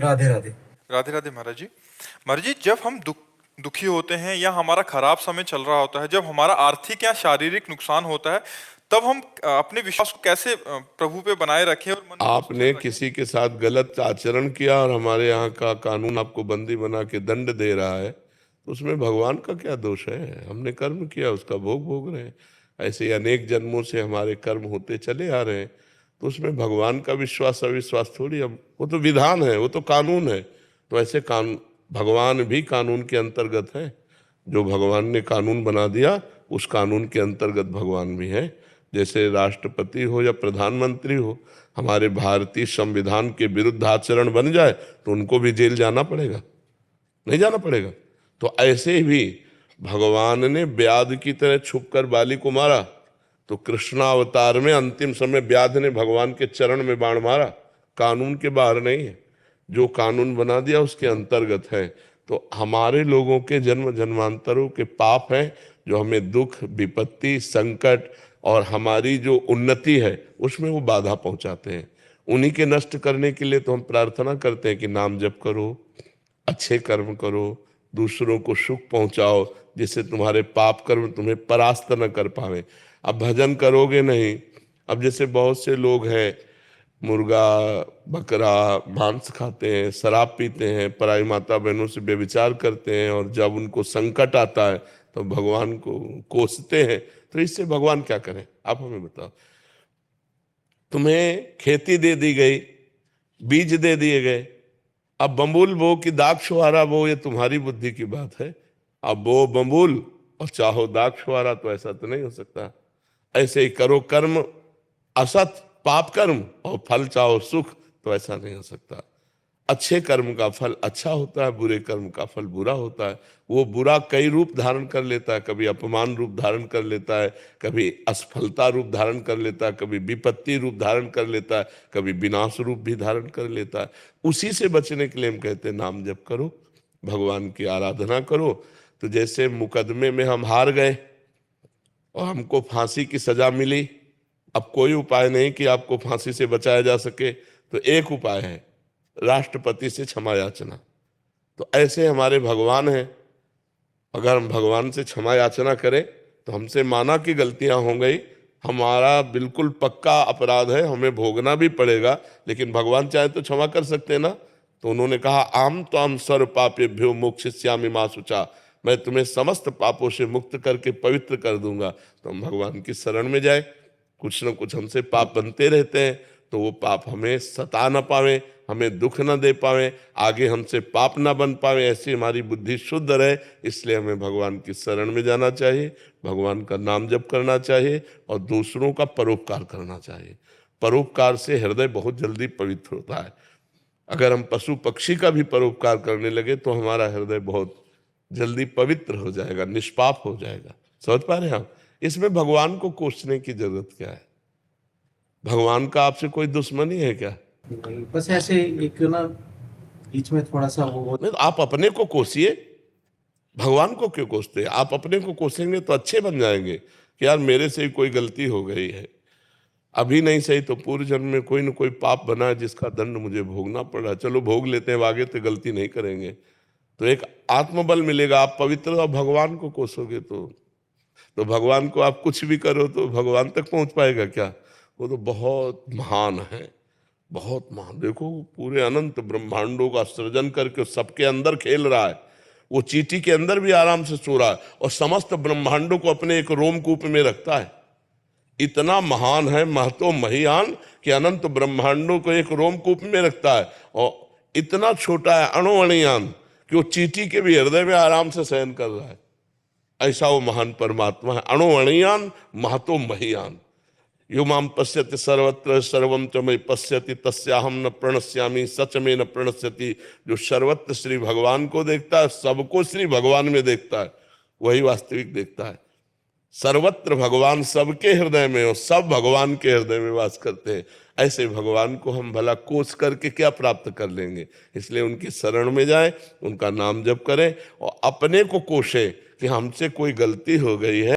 राधे राधे। राधे राधे महाराज जी। महाराज जी, जब हम दुखी होते हैं या हमारा खराब समय चल रहा होता है, जब हमारा आर्थिक या शारीरिक नुकसान होता है, तब हम अपने विश्वास को कैसे प्रभु पे बनाए रखें और मन को स्थिर आपने रखें? किसी के साथ गलत आचरण किया और हमारे यहाँ का कानून आपको बंदी बना के दंड दे रहा है, तो उसमें भगवान का क्या दोष है? हमने कर्म किया, उसका भोग भोग रहे हैं। ऐसे ही अनेक जन्मों से हमारे कर्म होते चले आ रहे हैं, तो उसमें भगवान का विश्वास अविश्वास थोड़ी। अब वो तो विधान है, वो तो कानून है। तो ऐसे कानून, भगवान भी कानून के अंतर्गत है। जो भगवान ने कानून बना दिया, उस कानून के अंतर्गत भगवान भी है। जैसे राष्ट्रपति हो या प्रधानमंत्री हो, हमारे भारतीय संविधान के विरुद्ध आचरण बन जाए तो उनको भी जेल जाना पड़ेगा, नहीं जाना पड़ेगा? तो ऐसे भी भगवान ने व्याध की तरह छुपकर बाली को मारा, तो कृष्णावतार में अंतिम समय व्याध ने भगवान के चरण में बाण मारा। कानून के बाहर नहीं है, जो कानून बना दिया उसके अंतर्गत है। तो हमारे लोगों के जन्म जन्मांतरों के पाप हैं, जो हमें दुख, विपत्ति, संकट और हमारी जो उन्नति है उसमें वो बाधा पहुंचाते हैं। उन्हीं के नष्ट करने के लिए तो हम प्रार्थना करते हैं कि नाम जप करो, अच्छे कर्म करो, दूसरों को सुख पहुंचाओ, जिससे तुम्हारे पाप कर्म तुम्हें परास्त न कर पावे। अब भजन करोगे नहीं। अब जैसे बहुत से लोग हैं, मुर्गा बकरा मांस खाते हैं, शराब पीते हैं, पराई माता बहनों से व्यभिचार करते हैं, और जब उनको संकट आता है तो भगवान को कोसते हैं। तो इससे भगवान क्या करें? आप हमें बताओ। तुम्हें खेती दे दी गई, बीज दे दिए गए, अब बम्बुल बो कि दाग छुहारा बो, ये तुम्हारी बुद्धि की बात है। अब बो बम्बुल और चाहो दाग छुहारा, तो ऐसा तो नहीं हो सकता। ऐसे ही करो कर्म असत पाप कर्म और फल चाहो सुख, तो ऐसा नहीं हो सकता। अच्छे कर्म का फल अच्छा होता है, बुरे कर्म का फल बुरा होता है। वो बुरा कई रूप धारण कर लेता है, कभी अपमान रूप धारण कर लेता है, कभी असफलता रूप धारण कर लेता है, कभी विपत्ति रूप धारण कर लेता है, कभी विनाश रूप भी धारण कर लेता है। उसी से बचने के लिए हम कहते हैं नाम जप करो, भगवान की आराधना करो। तो जैसे मुकदमे में हम हार गए और हमको फांसी की सजा मिली, अब कोई उपाय नहीं कि आपको फांसी से बचाया जा सके, तो एक उपाय है, राष्ट्रपति से क्षमा याचना। तो ऐसे हमारे भगवान हैं, अगर हम भगवान से क्षमा याचना करें तो हमसे माना कि गलतियां हो गई, हमारा बिल्कुल पक्का अपराध है, हमें भोगना भी पड़ेगा, लेकिन भगवान चाहे तो क्षमा कर सकते हैं ना। तो उन्होंने कहा आम तो हम सर्व पापेभ्यो मोक्षयिष्यामि मा शुचा, मैं तुम्हें समस्त पापों से मुक्त करके पवित्र कर दूंगा। तो हम भगवान की शरण में जाए। कुछ न कुछ हमसे पाप बनते रहते हैं, तो वो पाप हमें सता न पावे, हमें दुख न दे पावे, आगे हमसे पाप न बन पावे, ऐसी हमारी बुद्धि शुद्ध रहे। इसलिए हमें भगवान की शरण में जाना चाहिए, भगवान का नाम जप करना चाहिए और दूसरों का परोपकार करना चाहिए। परोपकार से हृदय बहुत जल्दी पवित्र होता है। अगर हम पशु पक्षी का भी परोपकार करने लगे तो हमारा हृदय बहुत जल्दी पवित्र हो जाएगा, निष्पाप हो जाएगा। समझ पा रहे हैं आप? इसमें भगवान को कोसने की जरूरत क्या है? भगवान का आपसे कोई दुश्मनी है क्या? बस ऐसे एक ना बीच में थोड़ा सा वो नहीं, तो आप अपने को कोसिए, भगवान को क्यों कोसते हैं? आप अपने को कोसेंगे तो अच्छे बन जाएंगे कि यार मेरे से कोई गलती हो गई है, अभी नहीं सही तो पूर्व जन्म में कोई न कोई पाप बना है जिसका दंड मुझे भोगना पड़ रहा है, चलो भोग लेते हैं, आगे तो गलती नहीं करेंगे। तो एक आत्मबल मिलेगा। आप पवित्र और भगवान को कोसोगे तो भगवान को आप कुछ भी करो तो भगवान तक पहुंच पाएगा क्या? वो तो बहुत महान है, बहुत महान। देखो पूरे अनंत ब्रह्मांडों का सृजन करके सबके अंदर खेल रहा है, वो चींटी के अंदर भी आराम से सो रहा है और समस्त ब्रह्मांडों को अपने एक रोमकूप में रखता है। इतना महान है, महतो महियान, कि अनंत ब्रह्मांडों को एक रोमकूप में रखता है। और इतना छोटा है अणुअणियान कि वो चींटी के भी हृदय में आराम से शयन कर रहा है। ऐसा वो महान परमात्मा है, अणुअणियान महतो महियान। यो माम पश्यति सर्वत्र सर्वम च मयि पश्यति तस्याहम न प्रणश्यामि सच में न प्रणश्यति। जो सर्वत्र श्री भगवान को देखता है, सबको श्री भगवान में देखता है, वही वास्तविक देखता है। सर्वत्र भगवान सबके हृदय में और सब भगवान के हृदय में वास करते हैं। ऐसे भगवान को हम भला कोस करके क्या प्राप्त कर लेंगे? इसलिए उनकी शरण में जाएं, उनका नाम जप करें और अपने को कोसें कि हमसे कोई गलती हो गई है।